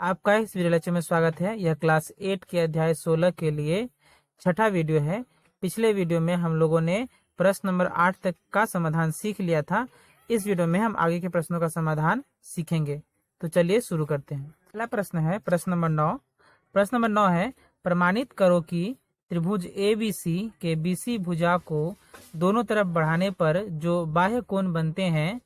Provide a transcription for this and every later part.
आपका इस video lecture में स्वागत है। यह क्लास 8 के अध्याय 16 के लिए छठा वीडियो है। पिछले वीडियो में हम लोगों ने प्रश्न नंबर 8 तक का समाधान सीख लिया था। इस वीडियो में हम आगे के प्रश्नों का समाधान सीखेंगे। तो चलिए शुरू करते हैं। पहला प्रश्न है प्रश्न नंबर 9। प्रश्न नंबर 9 है, प्रमाणित करो कि त्रिभुज ABC के BC भुजा को दोनों तरफ बढ़ाने पर जो बाह्य कोण बनते हैं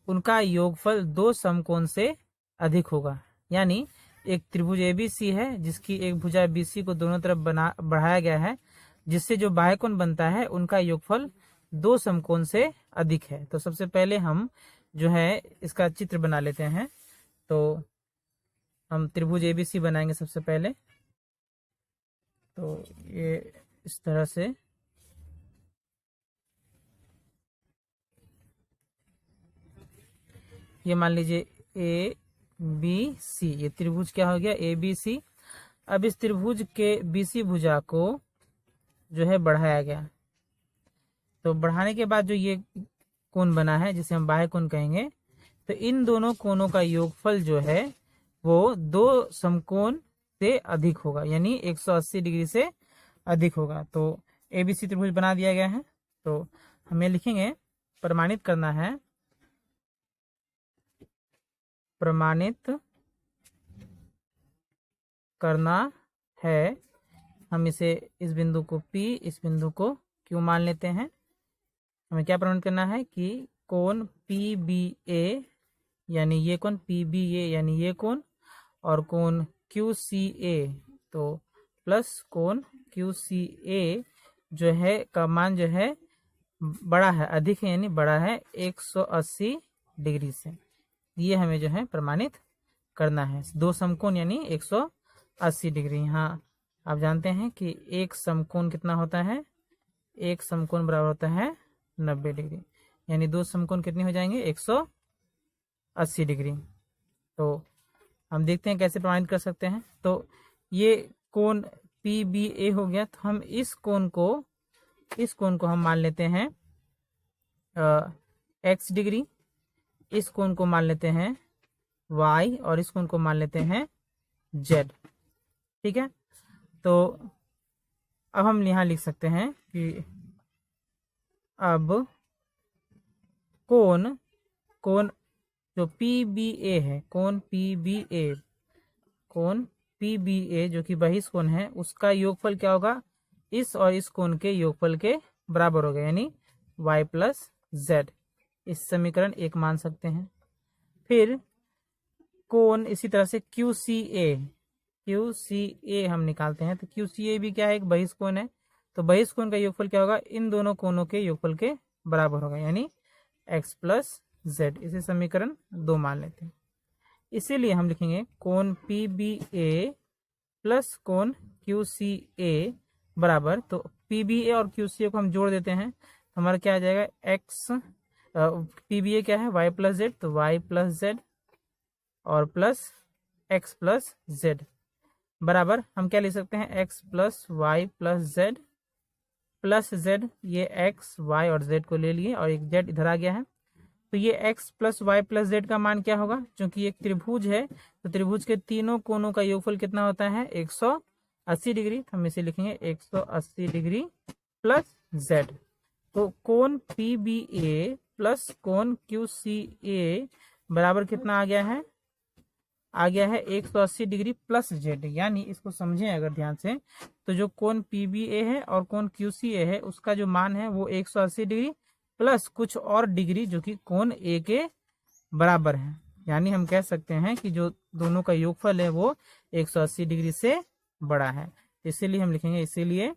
उनका योगफल दो समकोण से अधिक होगा। यानी एक त्रिभुज ABC है जिसकी एक भुजा BC को दोनों तरफ बढ़ाया गया है, जिससे जो बाह्य कोण बनता है उनका योगफल दो समकोण से अधिक है। तो सबसे पहले हम जो है इसका चित्र बना लेते हैं। तो हम त्रिभुज ABC बनाएंगे सबसे पहले। तो ये इस तरह से ये मान लीजिए ABC, ये त्रिभुज क्या हो गया ABC। अब इस त्रिभुज के BC भुजा को जो है बढ़ाया गया। तो बढ़ाने के बाद जो ये कोण बना है जिसे हम बाह्य कोण कहेंगे, तो इन दोनों कोणों का योगफल जो है वो दो समकोण से अधिक होगा, यानी 180 डिग्री से अधिक होगा। तो ABC त्रिभुज बना दिया गया है। तो हमें लिखेंगे प्रमाणित करना है, प्रमाणित करना है। हम इसे इस बिंदु को P, इस बिंदु को Q मान लेते हैं। हमें क्या प्रमाणित करना है कि कोण PBA यानी ये कोण PBA यानी ये कोण, और कोण QCA तो प्लस कोण QCA जो है का मान जो है बड़ा है, अधिक है यानी बड़ा है 180 डिग्री से। ये हमें जो है प्रमाणित करना है। दो समकोण यानी 180 डिग्री। हाँ, आप जानते हैं कि एक समकोण कितना होता है, एक समकोण बराबर होता है 90 डिग्री, यानी दो समकोण कितने हो जाएंगे 180 डिग्री। तो हम देखते हैं कैसे प्रमाणित कर सकते हैं। तो ये कोण PBA हो गया, तो हम इस कोण को हम मान लेते हैं x डिग्री, इस कोण को मान लेते हैं y, और इस कोण को मान लेते हैं z। ठीक है। तो अब हम यहाँ लिख सकते हैं कि अब कोण जो PBA है, कोण PBA जो कि बहिष्कोण है, उसका योगफल क्या होगा, इस और इस कोण के योगफल के बराबर होगा, यानी y प्लस z। इस समीकरण 1 मान सकते हैं। फिर कोण इसी तरह से QCA हम निकालते हैं। तो QCA भी क्या है, एक बहिष्कोण है। तो बहिष्कोण का योगफल क्या होगा, इन दोनों कोणों के योगफल के बराबर होगा, यानी x प्लस z। इसे समीकरण 2 मान लेते हैं। इसीलिए हम लिखेंगे कोण PBA प्लस कोण QCA बराबर, तो PBA और QCA को हम जोड़ देते हैं। तो हमारा क्या आ जाएगा, PBA क्या है y प्लस z, तो y प्लस z और प्लस x प्लस z बराबर हम क्या लिख सकते हैं, x plus y plus z, ये x y और z को ले लिए और एक z इधर आ गया है। तो ये x plus y plus z का मान क्या होगा, क्योंकि एक त्रिभुज है तो त्रिभुज के तीनों कोणों का योगफल कितना होता है 180 डिग्री। तो हम इसे लिखेंगे 180 डिग्री प्लस z। तो कोण PBA प्लस कोण QCA बराबर कितना आ गया है 180 डिग्री प्लस z। यानी इसको समझें अगर ध्यान से, तो जो कोण PBA है और कोण QCA है उसका जो मान है वो 180 डिग्री प्लस कुछ और डिग्री जो कि कोण A के बराबर है। यानी हम कह सकते हैं कि जो दोनों का योगफल है वो 180 डिग्री से बड़ा है। इसीलिए हम लिखेंगे, इसीलिए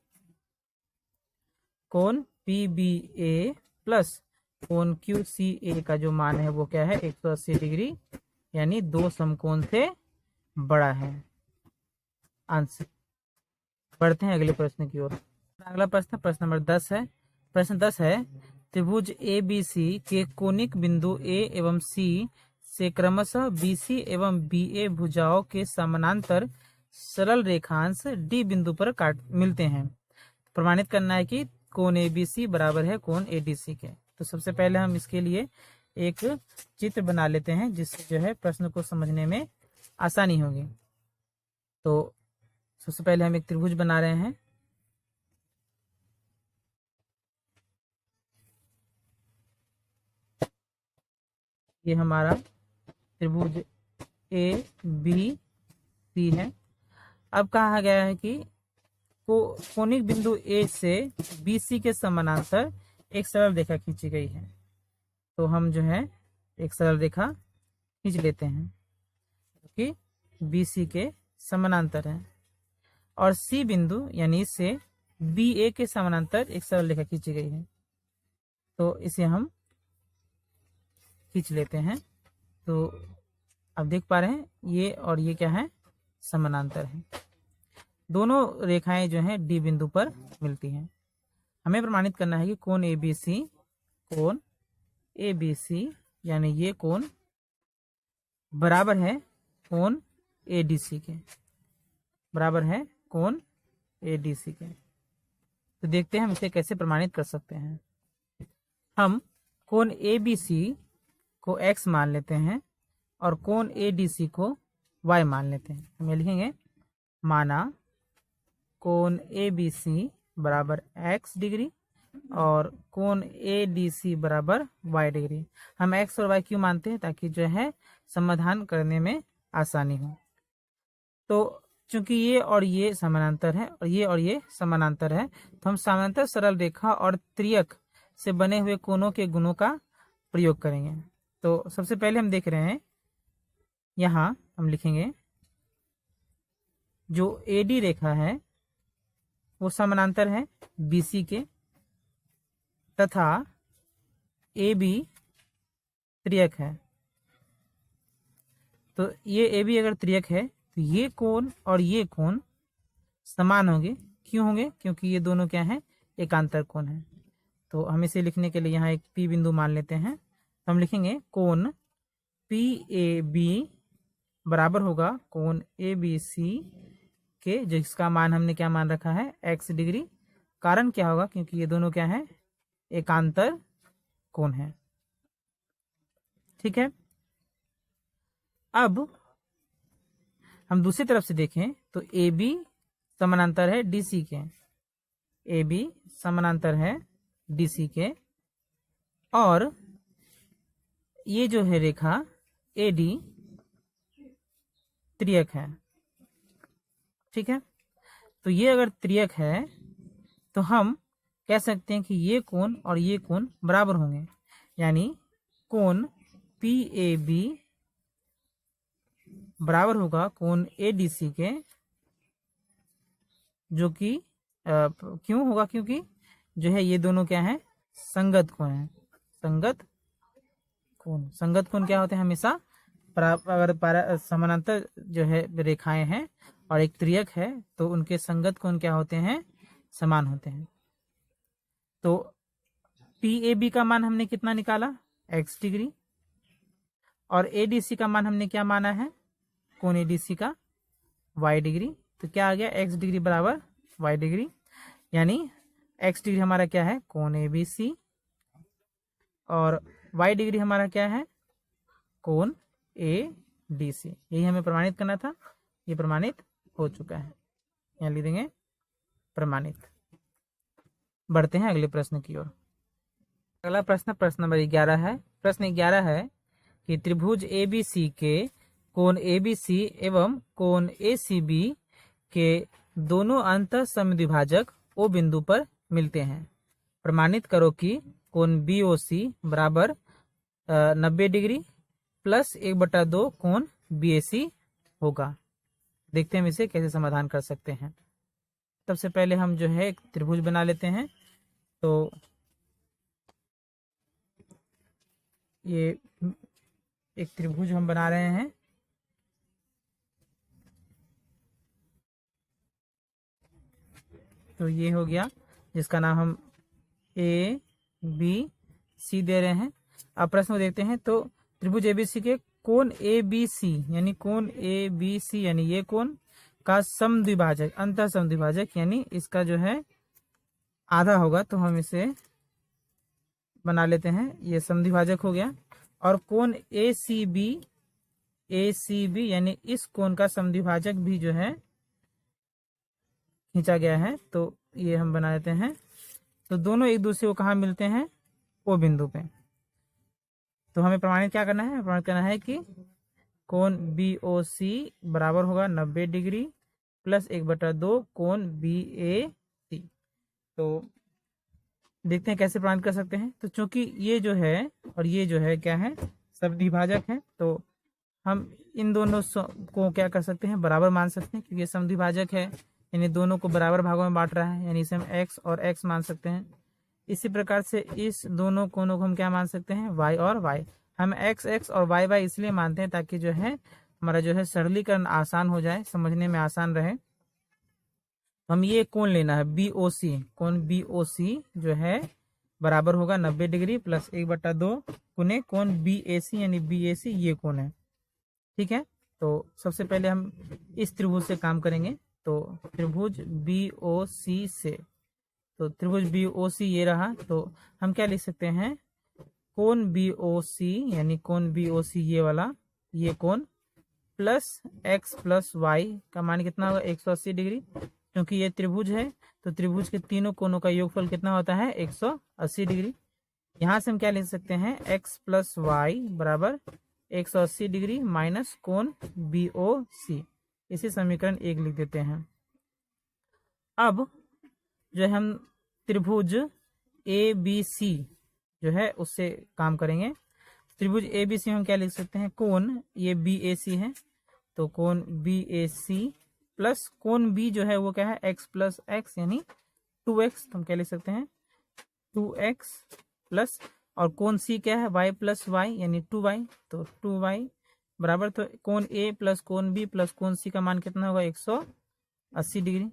कोण PBA प्लस कोण QCA का जो मान है वो क्या है 180 डिग्री, यानी दो समकोण से बड़ा है। आंसर। बढ़ते हैं अगले प्रश्न की ओर। अगला प्रश्न नंबर 10 है। प्रश्न 10 है, त्रिभुज ABC के कोणिक बिंदु A एवं C से क्रमशः BC एवं BA भुजाओं के समानांतर सरल रेखांश D बिंदु पर मिलते हैं। प्रमाणित करना है कि कोण ABC बराबर है कोण ADC के। तो सबसे पहले हम इसके लिए एक चित्र बना लेते हैं जिससे जो है प्रश्न को समझने में आसानी होगी। तो सबसे पहले हम एक त्रिभुज बना रहे हैं। ये हमारा त्रिभुज ए बी सी है। अब कहा गया है कि कोणिक बिंदु ए से बी सी के समानांतर एक सरल रेखा खींची गई है। तो हम जो है एक सरल रेखा खींच लेते हैं कि बी सी के समानांतर है, और सी बिंदु यानी इससे बी ए के समानांतर एक सरल रेखा खींची गई है। तो इसे हम खींच लेते हैं। तो अब देख पा रहे हैं ये और ये क्या है, समानांतर है। दोनों रेखाएं जो हैं डी बिंदु पर मिलती हैं। हमें प्रमाणित करना है कि कोण ए बी सी यानी ये कोण बराबर है कोण ए डी सी के, बराबर है कोण ए डी सी के। तो देखते हैं हम इसे कैसे प्रमाणित कर सकते हैं। हम कोण ए बी सी को x मान लेते हैं और कोण ए डी सी को y मान लेते हैं। हम ये लिखेंगे, माना कोण ए बी सी बराबर x डिग्री और कोण ए डी सी बराबर y डिग्री। हम x और y क्यों मानते हैं, ताकि जो है समाधान करने में आसानी हो। तो चूंकि ये और ये समानांतर है और ये समानांतर है, तो हम समानांतर सरल रेखा और त्रियक से बने हुए कोणों के गुणों का प्रयोग करेंगे। तो सबसे पहले हम देख रहे हैं, यहाँ हम लिखेंगे जो AD रेखा है वो समानांतर है BC के, तथा AB त्रियक है। तो ये AB अगर त्रियक है तो ये कोण और ये कोण समान होंगे। क्यों होंगे, क्योंकि ये दोनों क्या हैं, एकांतर कोण है। तो हम इसे लिखने के लिए यहाँ एक P बिंदु मान लेते हैं। तो हम लिखेंगे कोण PAB बराबर होगा कोण ABC के, जिसका मान हमने क्या मान रखा है, x डिग्री। कारण क्या होगा, क्योंकि ये दोनों क्या है, एकांतर कोण है। ठीक है। अब हम दूसरी तरफ से देखें तो AB समानांतर है DC के, AB समानांतर है DC के, और ये जो है रेखा AD त्रियक है। ठीक है। तो ये अगर त्रियक है तो हम कह सकते हैं कि ये कोण और ये कोण बराबर होंगे, यानी कोण PAB बराबर होगा कोण ADC के, जो कि क्यों होगा, क्योंकि जो है ये दोनों क्या है, संगत कोण है। संगत कोण क्या होते हैं, हमेशा अगर समानांतर जो है रेखाएं हैं और एक त्रियक है तो उनके संगत कोण क्या होते हैं, समान होते हैं। तो PAB का मान हमने कितना निकाला, x डिग्री, और ADC का मान हमने क्या माना है, कोण ADC का y डिग्री। तो क्या आ गया, x डिग्री बराबर y डिग्री, यानी x डिग्री हमारा क्या है, कोण ABC, और y डिग्री हमारा क्या है, कोण ADC। यही हमें प्रमाणित करना था। ये प्रमाणित हो चुका है, यहाँ लिख देंगे प्रमाणित। बढ़ते हैं अगले प्रश्न की ओर। अगला प्रश्न नंबर 11 है। प्रश्न 11 है कि त्रिभुज ABC के कोण ABC एवं कोण ACB के दोनों अंतः समद्विभाजक O बिंदु पर मिलते हैं। प्रमाणित करो कि कोण BOC बराबर 90 डिग्री प्लस 1/2 कोण BAC होगा। देखते हैं हम इसे कैसे समाधान कर सकते हैं। सबसे पहले हम जो है एक त्रिभुज बना लेते हैं। तो ये एक त्रिभुज हम बना रहे हैं। तो ये हो गया, जिसका नाम हम ABC दे रहे हैं। अब प्रश्न को देखते हैं। तो त्रिभुज ABC के कोण ABC यानी कोण ABC यानी ये कोण का समद्विभाजक, अंतः समद्विभाजक यानी इसका जो है आधा होगा, तो हम इसे बना लेते हैं। ये समद्विभाजक हो गया। और कोण ACB ACB यानी इस कोण का समद्विभाजक भी जो है खींचा गया है। तो ये हम बना देते हैं। तो दोनों एक दूसरे को कहाँ मिलते हैं? O बिंदु पे। तो हमें प्रमाणित क्या करना है? प्रमाणित करना है कि कोण BOC बराबर होगा 90 डिग्री प्लस 1/2 कोण BAC। तो देखते हैं कैसे प्रमाणित कर सकते हैं। तो चूंकि ये जो है और ये जो है क्या है? समद्विभाजक है। तो हम इन दोनों को क्या कर सकते हैं? बराबर मान सकते हैं, क्योंकि ये समद्विभाजक है यानी दोनों को बराबर भागों में बांट रहा है, यानी इसे हम x और x मान सकते हैं। इसी प्रकार से इस दोनों कोणों को हम क्या मान सकते हैं? y और y। हम x x और y y इसलिए मानते हैं ताकि जो है हमारा जो है सरलीकरण आसान हो जाए, समझने में आसान रहे। हम ये कोण लेना है BOC। कोण BOC जो है बराबर होगा 90 डिग्री प्लस 1/2 गुने कोण BAC यानी BAC ये कोण है। ठीक है। तो सबसे पहले हम इस त्रिभुज से काम करेंगे। तो त्रिभुज BOC से, तो त्रिभुज BOC ये रहा। तो हम क्या लिख सकते हैं? कोण BOC यानी कोण BOC ये वाला, ये कोण प्लस x प्लस y का मान कितना होगा? 180 डिग्री। क्योंकि ये त्रिभुज है तो त्रिभुज के तीनों कोणों का योगफल कितना होता है? 180 डिग्री। यहाँ से हम क्या लिख सकते हैं? x प्लस वाई बराबर 180 डिग्री माइनस कोण BOC। इसी समीकरण 1 लिख देते हैं। अब जो हम त्रिभुज ABC जो है उससे काम करेंगे। त्रिभुज ABC हम क्या लिख सकते हैं? कोण ये BAC है, तो कोण BAC प्लस कोण B जो है वो क्या है? x प्लस x यानी 2x। तो हम क्या लिख सकते हैं? 2x प्लस, और कोण C क्या है? y प्लस y यानी 2y। तो 2y बराबर, तो कोण A प्लस कोण B प्लस कोण C का मान कितना होगा? 180 डिग्री।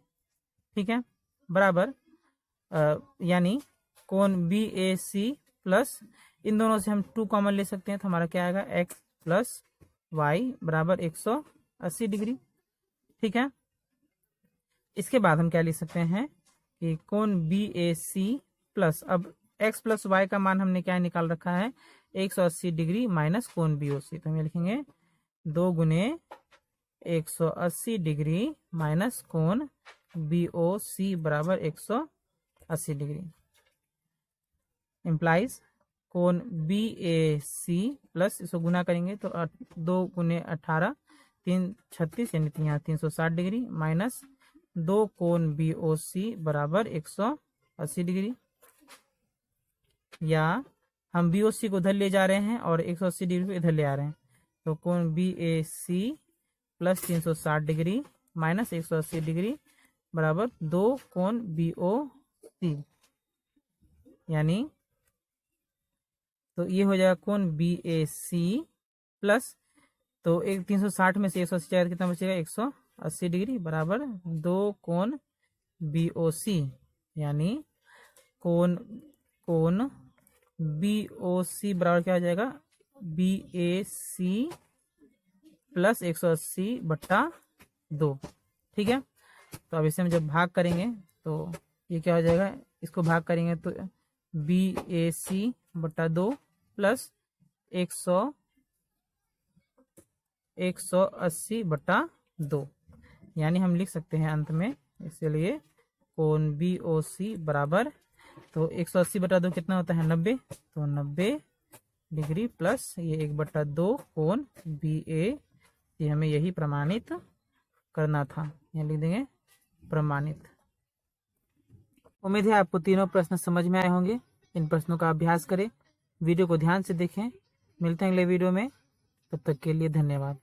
ठीक है। बराबर यानी कोण BAC प्लस इन दोनों से हम 2 कॉमन ले सकते हैं, तो हमारा क्या आएगा? x प्लस y बराबर 180 डिग्री। ठीक है। इसके बाद हम क्या लिख सकते हैं कि कोण BAC प्लस, अब x प्लस y का मान हमने क्या निकाल रखा है? 180 डिग्री माइनस कोण BOC। तो हम ये लिखेंगे 2 गुने 180 डिग्री माइनस कोण BOC बराबर 180 डिग्री। इम्प्लाइज कोण BAC प्लस, इसको गुना करेंगे तो 2 गुने 18 3 36 यानी यहाँ 360 डिग्री माइनस 2 कोण BOC बराबर 180 डिग्री। या हम BOC को इधर ले जा रहे हैं और 180 डिग्री को इधर ले आ रहे हैं, तो कोण BAC plus 360 degree minus 180 degree बराबर 2 कोण BOC, यानी तो ये हो जाएगा कोण BAC प्लस, तो 360 में से 180 जाएगा कितना बचेगा? 180 डिग्री बराबर 2 कोण BOC, यानी कोण BOC बराबर क्या हो जाएगा? BAC plus 180/2। ठीक है। तो अब इसे हम जब भाग करेंगे तो ये क्या हो जाएगा? इसको भाग करेंगे तो BAC/2 प्लस 180/2, यानी हम लिख सकते हैं अंत में, इसलिए कोण BOC बराबर, तो 180/2 कितना होता है? 90। तो 90 डिग्री प्लस ये 1/2 कोण BAC, हमें यही प्रमाणित करना था। यहाँ लिख देंगे प्रमाणित। उम्मीद है आपको तीनों प्रश्न समझ में आए होंगे। इन प्रश्नों का अभ्यास करें, वीडियो को ध्यान से देखें। मिलते हैं अगले वीडियो में, तब तक के लिए धन्यवाद।